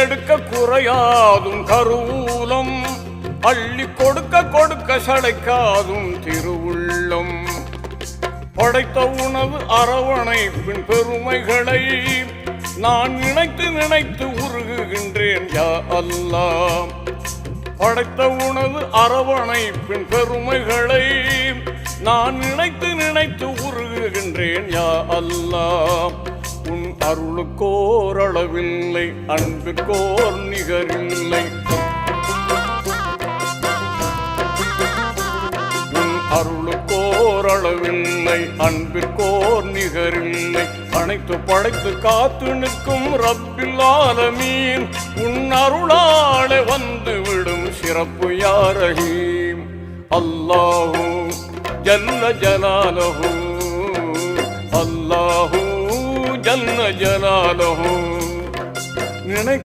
எடுக்க குறையாதும் கருவூலம், அள்ளி கொடுக்க கொடுக்க சடைக்காதும் திருவுள்ளம். படைத்த உணவு அரவணைப்பின் பெருமைகளை நான் நினைத்து நினைத்து உருகுகின்றேன் யா அல்லாஹ். படைத்த உணவு அரவணைப்பின் பெருமைகளை நான் நினைத்து நினைத்து உருகுகின்றேன் யா அல்லாஹ். உன் அருளுக்கோர் அளவில்லை, அன்புக்கோர் நிகரில்லை. உன் அருளுக்கோர் அளவில்லை, அன்பிற்கோர் நிகரில்லை. அனைத்து படைத்து காத்து நிற்கும் ரப்பில் ஆலமீன், உன் அருளாலே வந்து விடும் சிறப்பு யா ரஹீம். அல்லாஹு ஜல்ல ஜலாலஹு, அல்லாஹு ஜல்ல ஜலாலஹு. நினைக்க